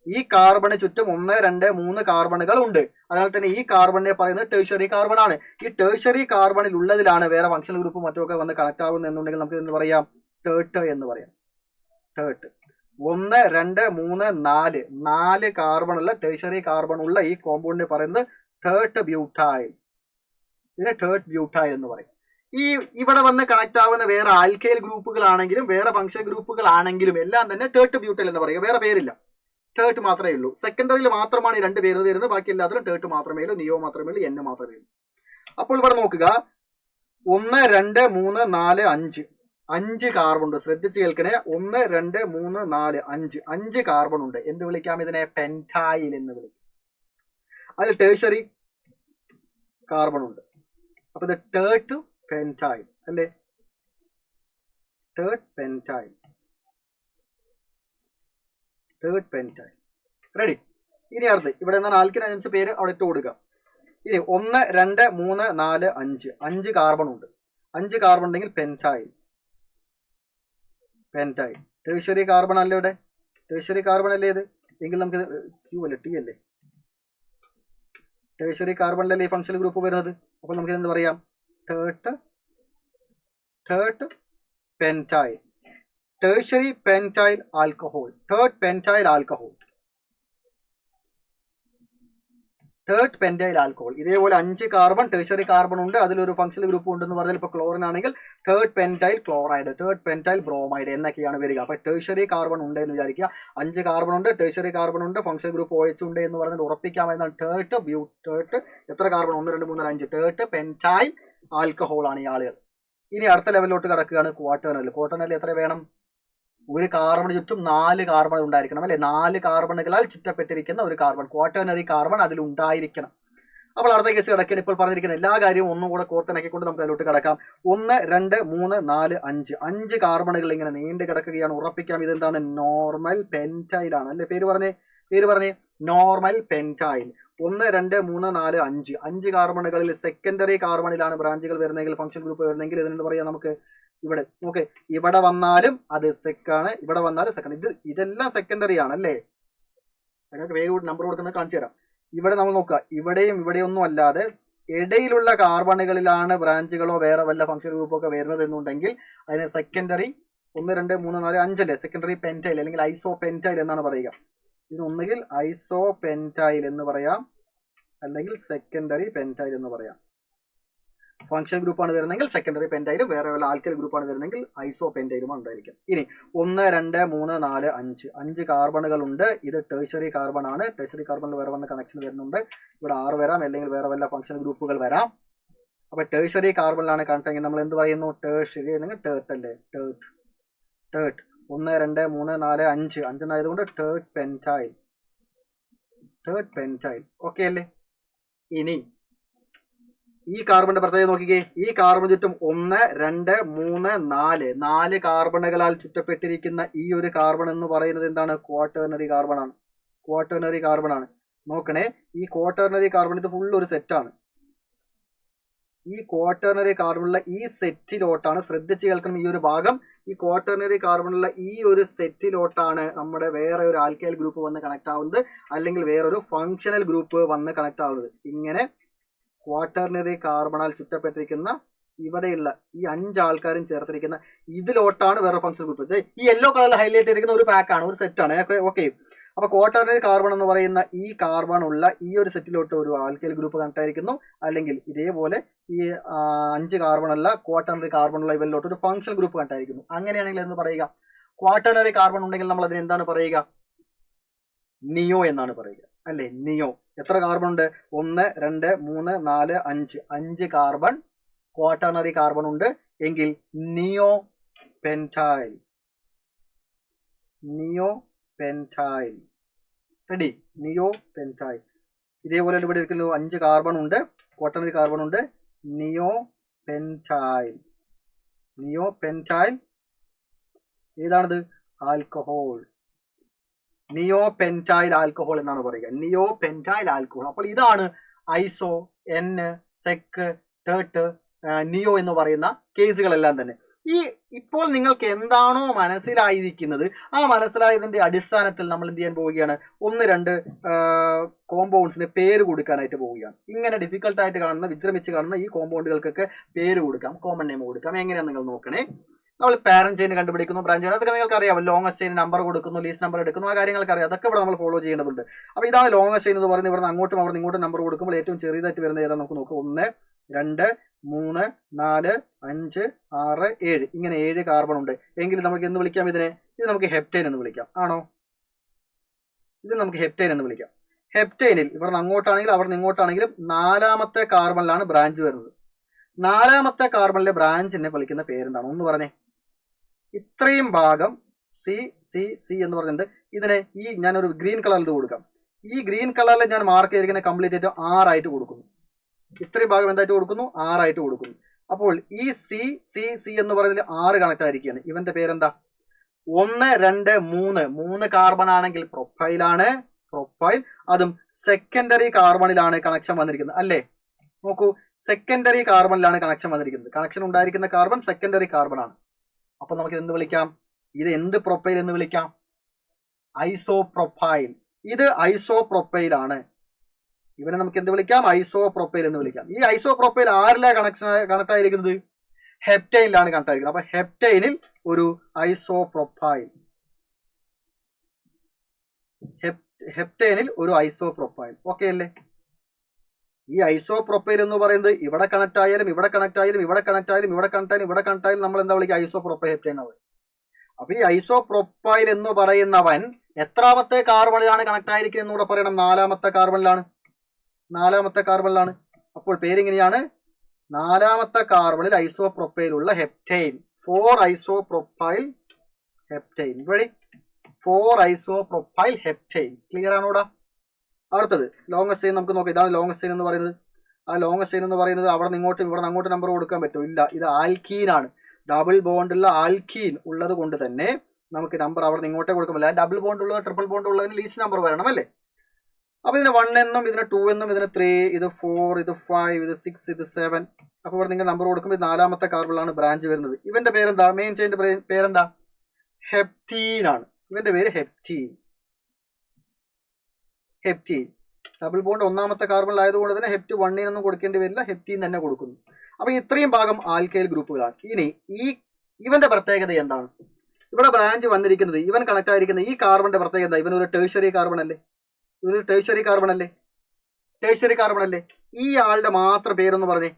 Speaker 1: ഈ കാർബണ് ചുറ്റും 1, 2, 3 കാർബണുകൾ ഉണ്ട്. അതിനാൽ തന്നെ ഈ കാർബണിനെ പറയുന്നത് ടേഴ്സറി കാർബൺ ആണ്. ഈ ടേഴ്സറി കാർബണിൽ ഉള്ളതിലാണ് വേറെ ഫംഗ്ഷണൽ ഗ്രൂപ്പ് മറ്റൊക്കെ വന്ന് കണക്ട് ആവുന്നത് എന്നുണ്ടെങ്കിൽ നമുക്ക് എന്ന് പറയാം ടേർട്ട് എന്ന് പറയാം. ടേർട്ട് 1 2 3 4 4 കാർബൺ ഉള്ള ടെർഷ്യറി കാർബൺ ഉള്ള ഈ കോമ്പൗണ്ടിനെ പറയുന്നത് ടേർട്ട് ബ്യൂട്ടൈൽ. ഇതിനെ ടേർട്ട് ബ്യൂട്ടൈൽ എന്ന് പറയും. ഈ ഇവിടെ വന്ന് കണക്ട് ആവുന്ന വേറെ ആൽക്കൈൽ ഗ്രൂപ്പുകളാണെങ്കിലും വേറെ ഫംഗ്ഷൻ ഗ്രൂപ്പുകളാണെങ്കിലും എല്ലാം തന്നെ ടേർട്ട് ബ്യൂട്ടൈൽ എന്ന് പറയുക. വേറെ പേരില്ല, ടേർട്ട് മാത്രമേ ഉള്ളൂ. സെക്കൻഡറിയിൽ മാത്രമാണ് ഈ 2 പേര് വരുന്നത്. ബാക്കി എല്ലാത്തിലും ടേർട്ട് മാത്രമേ ഉള്ളൂ, നിയോ മാത്രമേ ഉള്ളൂ, എൻ മാത്രമേ ഉള്ളൂ. അപ്പോൾ ഇവിടെ നോക്കുക, 1 2 3 4 5 5 കാർബൺ ഉണ്ട്. ശ്രദ്ധിച്ച് കേൾക്കണേ. 1 2 3 4 5 5 കാർബൺ ഉണ്ട്. എന്ത് വിളിക്കാം? ഇതിനെ പെന്റൈൽ എന്ന് വിളിക്കാം. അതിൽ ടെർഷ്യറി കാർബൺ ഉണ്ട്. അപ്പൊ ഇത് ടേർട്ട് പെന്റൈൽ അല്ലേ? തേർഡ് പെന്റൈൽ. തേർഡ് പെന്റൈൽ. റെഡി? ഇനി അടുത്ത് ഇവിടെ എന്താണ് ആൽക്കിൻ അയൻസ് പേര് അവിടെ ഇട്ട് കൊടുക്കുക. ഇനി 1 2 3 4 5 5 കാർബൺ ഉണ്ട്. 5 കാർബൺ ഉണ്ടെങ്കിൽ പെന്റൈൽ. പെന്റൈൽ ടെർഷ്യറി കാർബൺ അല്ലേ ഇവിടെ? ടെർഷ്യറി കാർബൺ അല്ലേ ഇത്? എങ്കിൽ നമുക്ക് ക്യൂ അല്ലേ, ടി അല്ലേ? ടെർഷ്യറി കാർബണിലല്ലേ ഈ ഫംഗ്ഷണൽ ഗ്രൂപ്പ് വരുന്നത്. അപ്പോൾ നമുക്ക് എന്ത് പറയാം? Third pentyl. Tertiary pentyl alcohol. Third pentyl alcohol. Third pentyl alcohol. ഇതേപോലെ 5 കാർബൺ ടെർഷ്യറി കാർബൺ ഉണ്ട്, അതിലൊരു ഫംഗ്ഷണൽ ഗ്രൂപ്പ് ഉണ്ടെന്ന് പറഞ്ഞാൽ ഇപ്പോൾ ക്ലോറിൻ ആണെങ്കിൽ തേർഡ് പെന്റൈൽ ക്ലോറൈഡ്, തേർഡ് പെന്റൈൽ ബ്രോമൈഡ് എന്നൊക്കെയാണ് വരിക. അപ്പൊ ടെർഷ്യറി കാർബൺ ഉണ്ട് എന്ന് വിചാരിക്കുക. 5 കാർബൺ ഉണ്ട്, ടെർഷ്യറി കാർബൺ ഉണ്ട്, ഫംഗ്ഷണൽ ഗ്രൂപ്പ് OH ഉണ്ട് എന്ന് പറഞ്ഞാൽ ഉറപ്പിക്കാമെന്നാണ്. തേർഡ് എത്ര കാർബൺ? 1 2 3 5 തേർഡ് പെന്റൈൽ ആൽക്കഹോൾ ആണ് ഈ ആളുകൾ. ഇനി അടുത്ത ലെവലിലോട്ട് കിടക്കുകയാണ് ക്വാട്ടേണൽ. ക്വാട്ടേണൽ എത്ര വേണം? ഒരു കാർബൺ ചുറ്റും 4 കാർബൺ ഉണ്ടായിരിക്കണം അല്ലെ? 4 കാർബണുകളാൽ ചുറ്റപ്പെട്ടിരിക്കുന്ന ഒരു കാർബൺ, ക്വാട്ടേണറി കാർബൺ അതിൽ ഉണ്ടായിരിക്കണം. അപ്പോൾ അടുത്ത കേസ് കിടക്കാൻ ഇപ്പോൾ പറഞ്ഞിരിക്കുന്ന എല്ലാ കാര്യവും ഒന്നും കൂടെ കോർത്തിണക്കിക്കൊണ്ട് നമുക്ക് അതിലോട്ട് കിടക്കാം. 1 2 3 4 5 5 കാർബണുകൾ ഇങ്ങനെ നീണ്ടു കിടക്കുകയാണ്. ഉറപ്പിക്കാം ഇതെന്താണ്? നോർമൽ പെന്റൈൽ ആണ് അല്ലെ? പേര് പറഞ്ഞേ നോർമൽ പെന്റൈൽ. 1 2 3 4 5 5 കാർബണുകളിൽ സെക്കൻഡറി കാർബണിലാണ് ബ്രാഞ്ചുകൾ വരുന്നതെങ്കിൽ, ഫംഗ്ഷൻ ഗ്രൂപ്പ് വരുന്നെങ്കിൽ ഇതിനെന്ത് പറയാം നമുക്ക്? ഇവിടെ ഓക്കെ, ഇവിടെ വന്നാലും അത് സെക്കാണ്, ഇവിടെ വന്നാലും സെക്കൻഡ്. ഇതെല്ലാം സെക്കൻഡറി ആണ് അല്ലേ? അതിനൊക്കെ വേഗം നമ്പർ കൊടുക്കുന്നത് കാണിച്ചു തരാം. ഇവിടെ നമ്മൾ നോക്കുക, ഇവിടെയും ഇവിടെയൊന്നും അല്ലാതെ ഇടയിലുള്ള കാർബണുകളിലാണ് ബ്രാഞ്ചുകളോ വേറെ വല്ല ഫംഗ്ഷൻ ഗ്രൂപ്പോ ഒക്കെ വരുന്നത് എന്നുണ്ടെങ്കിൽ അതിന് സെക്കൻഡറി 1 2 3 4 5 അല്ലേ? സെക്കൻഡറി പെന്റൈൽ അല്ലെങ്കിൽ ഐസോ പെന്റൈൽ എന്നാണ് പറയുക. ഇത് ഒന്നുകിൽ ഐസോ പെന്റൈൽ എന്ന് പറയാം, അല്ലെങ്കിൽ സെക്കൻഡറി പെന്റൈൽ എന്ന് പറയാം. ഫംഗ്ഷൻ ഗ്രൂപ്പാണ് വരുന്നെങ്കിൽ സെക്കൻഡറി പെന്റൈലും, വേറെ വല്ല ആൽക്കൈൽ ഗ്രൂപ്പാണ് വരുന്നെങ്കിൽ ഐസോ പെന്റൈലുമാണ് ഉണ്ടായിരിക്കും. ഇനി 1 2 3 4 5 5 കാർബണുകൾ ഉണ്ട്. ഇത് ടെർഷ്യറി കാർബൺ ആണ്. ടെർഷ്യറി കാർബണിൽ വേറെ വന്ന കണക്ഷൻ വരുന്നുണ്ട്. ഇവിടെ 6 വരാം, അല്ലെങ്കിൽ വേറെ വല്ല ഫംഗ്ഷൻ ഗ്രൂപ്പുകൾ വരാം. അപ്പൊ ടെർഷ്യറി കാർബണിലാണ് കണക്ടെങ്കിൽ നമ്മൾ എന്ത് പറയുന്നു? ടെർഷ്യറി അല്ലെങ്കിൽ ടേർട്ട് അല്ലേ? ടേർട്ട് 1 2 3 4 5 5 തേർഡ് പെന്റൈൽ. തേർഡ് പെന്റൈൽ ഓക്കെ അല്ലേ? ഇനി ഈ കാർബണിന്റെ പ്രത്യേകത നോക്കിക്കേ. ഈ കാർബൺ ചുറ്റും 1 2 3 4 കാർബണുകളാൽ ചുറ്റപ്പെട്ടിരിക്കുന്ന ഈ ഒരു കാർബൺ എന്ന് പറയുന്നത് എന്താണ്? ക്വാട്ടേണറി കാർബൺ ആണ്. ക്വാട്ടേണറി കാർബൺ ആണ്. നോക്കണേ, ഈ ക്വാട്ടേണറി കാർബൺ ഇത് ഫുൾ ഒരു സെറ്റാണ്. ഈ ക്വാട്ടേണറി കാർബണുള്ള ഈ സെറ്റിലോട്ടാണ്, ശ്രദ്ധിച്ച് കേൾക്കണം ഈ ഒരു ഭാഗം, ഈ ക്വാട്ടേണറി കാർബണുള്ള ഈ ഒരു സെറ്റിലോട്ടാണ് നമ്മുടെ വേറെ ഒരു ആൽക്കൈൽ ഗ്രൂപ്പ് വന്ന് കണക്ട് ആവുന്നത്, അല്ലെങ്കിൽ വേറൊരു ഫങ്ഷണൽ ഗ്രൂപ്പ് വന്ന് കണക്ട് ആവുന്നത്. ഇങ്ങനെ ക്വാട്ടേണറി കാർബണാൽ ചുറ്റപ്പെട്ടിരിക്കുന്ന ഇവിടെയുള്ള ഈ 5 ആൾക്കാരും ചേർത്തിരിക്കുന്ന ഇതിലോട്ടാണ് വേറെ ഫംഗ്ഷൻ ഗ്രൂപ്പ്. ഈ യെല്ലോ കളറിൽ ഹൈലൈറ്റ് ചെയ്തിരിക്കുന്ന ഒരു പാക്കാണ്, ഒരു സെറ്റാണ്. ഓക്കെ, അപ്പൊ ക്വാട്ടേണറി കാർബൺ എന്ന് പറയുന്ന ഈ കാർബൺ ഉള്ള ഈ ഒരു സെറ്റിലോട്ട് ഒരു ആൽക്കൈൽ ഗ്രൂപ്പ് കണക്ട് ആയിരിക്കുന്നു, അല്ലെങ്കിൽ ഇതേപോലെ ഈ 5 കാർബൺ ഉള്ള ക്വാട്ടേണറി കാർബൺ ഉള്ള ഇവരിലോട്ട് ഒരു ഫംഗ്ഷൻ ഗ്രൂപ്പ് കണക്ട് ആയിരിക്കുന്നു. അങ്ങനെയാണെങ്കിൽ എന്ന് പറയുക, ക്വാട്ടേണറി കാർബൺ ഉണ്ടെങ്കിൽ നമ്മൾ അതിന് എന്താണ് പറയുക? നിയോ എന്നാണ് പറയുക അല്ലെ? നിയോ. എത്ര കാർബൺ ഉണ്ട്? 1 2 3 4 5 5 കാർബൺ ക്വാട്ടേണറി കാർബൺ ഉണ്ട് എങ്കിൽ നിയോ പെന്റൈൽ. നിയോ പെന്റൈൽ. റെഡി? നിയോ പെന്റൈൽ. ഇതേപോലെ ഇവിടെ ഇരിക്കുന്നു 5 കാർബൺ ഉണ്ട്, ക്വാട്ടേണറി കാർബൺ ഉണ്ട്. നിയോ പെന്റൈൽ. നിയോ പെന്റൈൽ ഏതാണിത്? ആൽക്കഹോൾ. നിയോ പെന്റൈൽ ആൽക്കഹോൾ എന്നാണ് പറയുക. നിയോ പെന്റൈൽ ആൽക്കഹോൾ. അപ്പോൾ ഇതാണ് ഐസോ, എൻ, സെക്, ടേർട്ട്, നിയോ എന്ന് പറയുന്ന കേസുകളെല്ലാം തന്നെ. ഇപ്പോൾ നിങ്ങൾക്ക് എന്താണോ മനസ്സിലായിരിക്കുന്നത് ആ മനസ്സിലായതിന്റെ അടിസ്ഥാനത്തിൽ നമ്മൾ എന്ത് ചെയ്യാൻ പോവുകയാണ്? 1 2 കോമ്പൗണ്ട്സിന് പേര് കൊടുക്കാനായിട്ട് പോവുകയാണ്. ഇങ്ങനെ ഡിഫിക്കൽട്ടായിട്ട് കാണുന്ന, വിശ്രമിച്ച് കാണുന്ന ഈ കോമ്പൗണ്ടുകൾക്കൊക്കെ പേര് കൊടുക്കാം, കോമൺ നെയിം കൊടുക്കാം. എങ്ങനെയാണെന്ന് നിങ്ങൾ നോക്കണേ. നമ്മൾ പാരന്റ് ചെയിൻ കണ്ടുപിടിക്കുന്നു, ബ്രാഞ്ച് ചെയിൻ, അതൊക്കെ നിങ്ങൾക്ക് അറിയാം. ലോങ്ങസ്റ്റ് ചെയിൻ നമ്പർ കൊടുക്കുന്നു, ലീസ്റ്റ് നമ്പർ എടുക്കുന്നു, ആ കാര്യങ്ങൾക്ക് അറിയാം. അതൊക്കെ ഇവിടെ നമ്മൾ ഫോളോ ചെയ്യേണ്ടതുണ്ട്. അപ്പോൾ ഇതാണ് ലോങ്ങസ്റ്റ് ചെയിൻ എന്ന് പറയുന്നത്. ഇവിടെ അങ്ങോട്ടും അവിടെ ഇങ്ങോട്ടും നമ്പർ കൊടുക്കുമ്പോൾ ഏറ്റവും ചെറിയതായിട്ട് വരുന്നത് ഏതാ നമുക്ക് നോക്കാം. 1 2 3 4 5 6 7 ഇങ്ങനെ 7 കാർബൺ ഉണ്ട് എങ്കിൽ നമുക്ക് എന്ത് വിളിക്കാം ഇതിനെ? ഇത് നമുക്ക് ഹെപ്റ്റൈൻ എന്ന് വിളിക്കാം. ആണോ? ഇത് നമുക്ക് ഹെപ്റ്റൈൻ എന്ന് വിളിക്കാം. ഹെപ്റ്റൈനിൽ ഇവിടെ നിന്ന് അങ്ങോട്ടാണെങ്കിലും അവിടെ നിന്ന് ഇങ്ങോട്ടാണെങ്കിലും 4ാമത്തെ കാർബണിലാണ് ബ്രാഞ്ച് വരുന്നത്. 4ാമത്തെ കാർബണിലെ ബ്രാഞ്ചിനെ വിളിക്കുന്ന പേരെന്താണ്? ഒന്ന് പറഞ്ഞേ. ഇത്രയും ഭാഗം സി സി സി എന്ന് പറഞ്ഞിട്ടുണ്ട്. ഇതിനെ ഞാനൊരു ഗ്രീൻ കളറിൽ കൊടുക്കാം. ഈ ഗ്രീൻ കളറിൽ ഞാൻ മാർക്ക് ചെയ്തിരിക്കുന്ന കംപ്ലീറ്റ് ആയിട്ട് 6 ആയിട്ട് കൊടുക്കുന്നു. ഇത്രയും ഭാഗം എന്തായിട്ട് കൊടുക്കുന്നു? 6 ആയിട്ട് കൊടുക്കുന്നു. അപ്പോൾ ഈ സി സി സി എന്ന് പറയുന്നതിൽ 6 കണക്ട് ആയിരിക്കുകയാണ്. ഇവന്റെ പേരെന്താ? 1 2 3 കാർബൺ ആണെങ്കിൽ പ്രൊഫൈലാണ്. പ്രൊഫൈൽ അതും സെക്കൻഡറി കാർബണിലാണ് കണക്ഷൻ വന്നിരിക്കുന്നത് അല്ലേ? നോക്കൂ, സെക്കൻഡറി കാർബണിലാണ് കണക്ഷൻ വന്നിരിക്കുന്നത്. കണക്ഷൻ ഉണ്ടായിരിക്കുന്ന കാർബൺ സെക്കൻഡറി കാർബൺ ആണ്. അപ്പൊ നമുക്ക് എന്ത് വിളിക്കാം? ഇത് എന്ത് പ്രൊഫൈൽ എന്ന് വിളിക്കാം? ഐസോ പ്രൊഫൈൽ. ഇത് ഐസോ പ്രൊഫൈൽ ആണ്. ഇവനെ നമുക്ക് എന്ത് വിളിക്കാം? ഐസോ പ്രൊഫൈൽ എന്ന് വിളിക്കാം. ഈ ഐസോ പ്രൊഫൈൽ ആരിലാണ് കണക്ട് ആയിരിക്കുന്നത്? ഹെപ്റ്റൈനിലാണ് കണക്ട് ആയിരിക്കുന്നത്. അപ്പൊ ഹെപ്റ്റൈനിൽ ഒരു ഐസോ പ്രൊഫൈൽ, ഹെപ്റ്റൈനിൽ ഒരു ഐസോ പ്രൊഫൈൽ. ഓക്കെ അല്ലേ? ഈ ഐസോ പ്രൊഫൈൽ എന്ന് പറയുന്നത് ഇവിടെ കണക്ട് ആയാലും ഇവിടെ കണക്ട് ആയാലും ഇവിടെ കണക്ട് ആയാലും ഇവിടെ കണക്ട് ആയാലും ഇവിടെ കണക്ട് ആയാലും നമ്മൾ എന്താ വിളിക്കുക? ഐസോ പ്രൊഫൈൽ ഹെപ്റ്റൈൻ എന്ന് പറയും. അപ്പൊ ഈ ഐസോ പ്രൊഫൈൽ എന്ന് പറയുന്നവൻ എത്രാമത്തെ കാർബണിലാണ് കണക്ട് ആയിരിക്കുന്നത് എന്നൂടെ പറയണം. 4ാമത്തെ കാർബണിലാണ്. 4ാമത്തെ കാർബണിലാണ്. അപ്പോൾ പേരിങ്ങനെയാണ്: 4ാമത്തെ കാർബണിൽ ഐസോ പ്രൊഫൈൽ ഉള്ള ഹെപ്റ്റൈൻ. 4 ഐസോ പ്രൊഫൈൽ ഹെപ്റ്റൈൻ. ഇവിടെ 4 ഐസോ പ്രൊഫൈൽ ഹെപ്റ്റൈൻ. ക്ലിയർ ആണോടാ? അടുത്തത് ലോങ്ങസ്റ്റ് ചെയിൻ നമുക്ക് നോക്കാം. ഇതാണ് ലോങ്ങസ്റ്റ് ചെയിൻ എന്ന് പറയുന്നത്. ആ ലോങ്ങസ്റ്റ് ചെയിൻ എന്ന് പറയുന്നത് അവിടെ നിന്ന് ഇങ്ങോട്ടും ഇവിടെ നിന്ന് അങ്ങോട്ടും നമ്പർ കൊടുക്കാൻ പറ്റും? ഇല്ല. ഇത് ആൽക്കീൻ ആണ്. ഡബിൾ ബോണ്ടുള്ള ആൽക്കീൻ ഉള്ളത് കൊണ്ട് തന്നെ നമുക്ക് നമ്പർ അവിടെ നിന്ന് ഇങ്ങോട്ടേ കൊടുക്കാൻ പറ്റില്ല. ഡബിൾ ബോണ്ട് ഉള്ളത് ട്രിപ്പിൾ ബോണ്ട് ഉള്ളതിന് ലീസ്റ്റ് നമ്പർ വരണം അല്ലേ? അപ്പൊ ഇതിന് 1 എന്നും ഇതിന് 2 എന്നും ഇതിന് 3 ഇത് 4 ഇത് 5 ഇത് 6 ഇത് 7. അപ്പൊ ഇവിടെ നിങ്ങൾ നമ്പർ കൊടുക്കുമ്പോൾ 4ാമത്തെ കാർബണിലാണ് ബ്രാഞ്ച് വരുന്നത്. ഇവന്റെ പേരെന്താ? മെയിൻ ചെയിന്റെ പേരെന്താ? ഹെപ്റ്റീൻ ആണ്. ഇവന്റെ പേര് ഹെപ്റ്റീൻ. ഹെപ്റ്റീൻ ഡബിൾ ബോണ്ട് 1ാമത്തെ കാർബണിലായതുകൊണ്ട് തന്നെ ഹെപ്റ്റ് 1 കൊടുക്കേണ്ടി വരില്ല, ഹെപ്റ്റീൻ തന്നെ കൊടുക്കുന്നു. അപ്പൊ ഇത്രയും ഭാഗം ആൽക്കൈൽ ഗ്രൂപ്പുകളാണ്. ഇനി ഇവന്റെ പ്രത്യേകത എന്താണ്? ഇവിടെ ബ്രാഞ്ച് വന്നിരിക്കുന്നത്, ഇവൻ കണക്ട് ആയിരിക്കുന്ന ഈ കാർബണിന്റെ പ്രത്യേകത എന്താ? ഇവൻ ഒരു ടേഴ്സറി കാർബൺ അല്ലേ? ഇവനൊരു ടേഴ്സറി കാർബൺ അല്ലേ? ടേഴ്സറി കാർബൺ അല്ലേ? ഈ ആളുടെ മാത്രം പേരൊന്ന് പറഞ്ഞേ.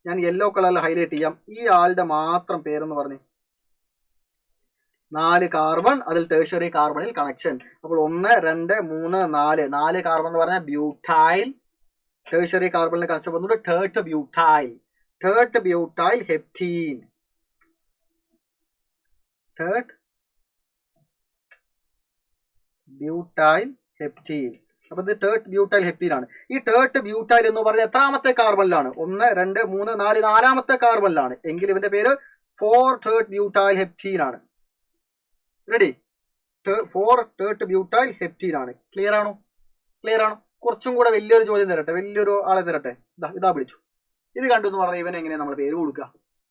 Speaker 1: ഞാൻ യെല്ലോ കളറിൽ ഹൈലൈറ്റ് ചെയ്യാം. ഈ ആളുടെ മാത്രം പേരൊന്ന് പറഞ്ഞേ. 4 കാർബൺ, അതിൽ ടേഴ്സറി കാർബണിൽ കണക്ഷൻ. അപ്പോൾ 1 2 3 4 4 കാർബൺ എന്ന് പറഞ്ഞാൽ ബ്യൂട്ടൈൽ. ടേഴ്സറി കാർബണിൽ കണക്ഷൻ വന്നിട്ട് third butyl. Third butyl heptene. Third butyl heptene. അപ്പൊ ഇത് തേർഡ് ബ്യൂട്ടൈൽ ഹെപ്റ്റീൻ ആണ്. ഈ തേർഡ് ബ്യൂട്ടൈൽ എന്ന് പറഞ്ഞാൽ എത്രാമത്തെ കാർബണിലാണ്? 1 2 3 4 4ാമത്തെ കാർബണിലാണ്. എങ്കിൽ ഇവന്റെ പേര് 4 തേർഡ് ബ്യൂട്ടൈൽ ഹെപ്റ്റീൻ ആണ്. റെഡി? 4 തേർഡ് ബ്യൂട്ടൈൽ ഹെപ്റ്റീൻ ആണ്. ക്ലിയർ ആണോ? ക്ലിയർ ആണോ? കുറച്ചും കൂടെ വലിയൊരു ചോദ്യം തരട്ടെ, വലിയൊരു ആളെ തരട്ടെ. ഇതാ പിടിച്ചു. ഇത് കണ്ടു എന്ന് പറഞ്ഞാൽ ഇവനെങ്ങനെ നമ്മൾ പേര് കൊടുക്കുക?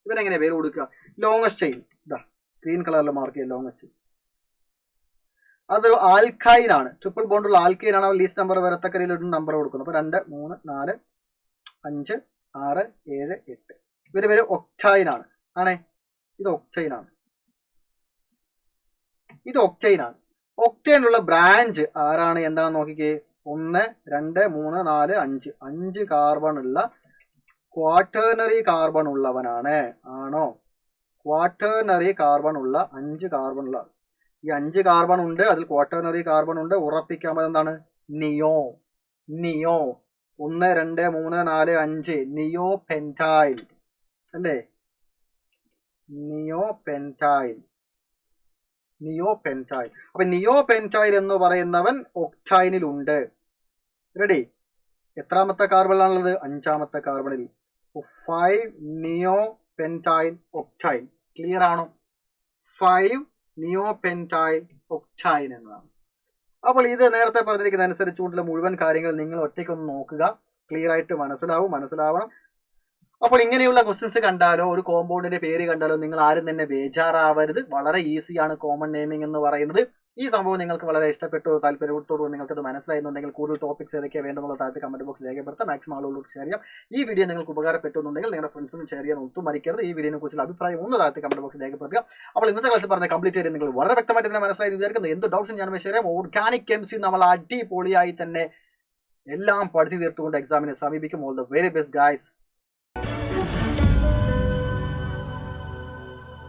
Speaker 1: ഇവനെങ്ങനെ പേര് കൊടുക്കുക? Longest chain. ഇതാ ഗ്രീൻ കളറിൽ മാർക്ക് ചെയ്യാം. ലോങ്ങസ്റ്റ് ചെയിൻ അതൊരു ആൽക്കൈൻ ആണ്. ട്രിപ്പിൾ ബോണ്ടുള്ള ആൽക്കൈൻ ആണ്. ലീസ്റ്റ് നമ്പർ വരത്തക്ക രീതിയിൽ ഒരു നമ്പർ കൊടുക്കുന്നു. അപ്പൊ 2 3 4 5 6 7 8. ഇവര് പേര് ഒക്ടൈൻ ആണ്. ആണേ, ഇത് ഒക്ടൈൻ ആണ്. ഇത് ഒക്ടൈൻ ആണ്. ഒക്ടൈനുള്ള ബ്രാഞ്ച് ആരാണ് എന്താണെന്ന് നോക്കിക്കേ. 1 2 3 4 5 5 കാർബൺ ഉള്ള ക്വാട്ടേണറി കാർബൺ ഉള്ളവനാണ്. ആണോ? ക്വാട്ടേണറി കാർബൺ ഉള്ള 5 കാർബൺ ഉള്ള ഈ 5 കാർബൺ ഉണ്ട്, അതിൽ ക്വാട്ടേണറി കാർബൺ ഉണ്ട്. ഉറപ്പിക്കാൻ പറ്റുന്നത് എന്താണ്? നിയോ. നിയോ 1 2 3 4 5 നിയോ പെൻറ്റൈൽ അല്ലേ? നിയോ പെൻറ്റൈൽ. നിയോ പെൻറ്റൈൽ. അപ്പൊ നിയോ പെൻറ്റൈൽ എന്ന് പറയുന്നവൻ ഒക്ടൈനിൽ ഉണ്ട്. റെഡി? എത്രാമത്തെ കാർബണിലാണുള്ളത്? 5ാമത്തെ കാർബണിൽ. 5 നിയോ പെൻറ്റൈൽ ഒക്ടൈൻ. ക്ലിയർ ആണോ? 5 നിയോ പെൻറ്റൈൽ ഒക്ടൈൻ എന്നതാണ്. അപ്പോൾ ഇത് നേരത്തെ പറഞ്ഞിരിക്കുന്ന അനുസരിച്ചുകൊണ്ടുള്ള മുഴുവൻ കാര്യങ്ങൾ നിങ്ങൾ ഒറ്റയ്ക്കൊന്ന് നോക്കുക. ക്ലിയർ ആയിട്ട് മനസ്സിലാവണം. അപ്പോൾ ഇങ്ങനെയുള്ള ക്വസ്റ്റ്യൻസ് കണ്ടാലോ ഒരു കോമ്പൗണ്ടിന്റെ പേര് കണ്ടാലോ നിങ്ങൾ ആരും തന്നെ ബേജാറാവരുത്. വളരെ ഈസിയാണ് കോമൺ നെയിമിംഗ് എന്ന് പറയുന്നത്. ഈ സംഭവം നിങ്ങൾക്ക് വളരെ ഇഷ്ടപ്പെട്ടു, താല്പര്യത്തോടുകൂടി നിങ്ങൾക്ക് അത് മനസ്സിലായെന്നുണ്ടെങ്കിൽ കൂടുതൽ ടോപ്പിക്സ് ഏതൊക്കെയാണ് വേണ്ടെന്നുള്ള താഴത്തെ കമന്റ് ബോക്സിൽ രേഖപ്പെടുത്താം. മാക്സിമം ആളുകളോട് ഷെയർ ചെയ്യാം. ഈ വീഡിയോ നിങ്ങൾക്ക് ഉപകാരപ്പെട്ടു എന്നുണ്ടെങ്കിൽ നിങ്ങളുടെ ഫ്രണ്ട്സിനും ഷെയർ ചെയ്യാൻ ഒട്ടും മരിക്കരുത്. ഈ വീഡിയോനെ കുറിച്ചുള്ള അഭിപ്രായം ഒന്ന് താഴത്തെ കമന്റ് ബോക്സിൽ രേഖപ്പെടുത്തുക. അപ്പോൾ ഇന്നത്തെ ക്ലാസ് പറഞ്ഞ കംപ്ലീറ്റ് ചെയ്ത് നിങ്ങൾ വളരെ വ്യക്തമായിട്ട് തന്നെ മനസ്സിലായി വിചാരിക്കുന്നു. എന്ത് ഡൗട്ട്സും ഞാൻ ഷെയർ ചെയ്യാം. ഓർഗാനിക് കെമിസ്ട്രി നമ്മൾ അടിപൊളിയായി തന്നെ എല്ലാം പഠിച്ചു തീർത്തുകൊണ്ട് എക്സാമിനെ സമീപിക്കും. All the very best guys.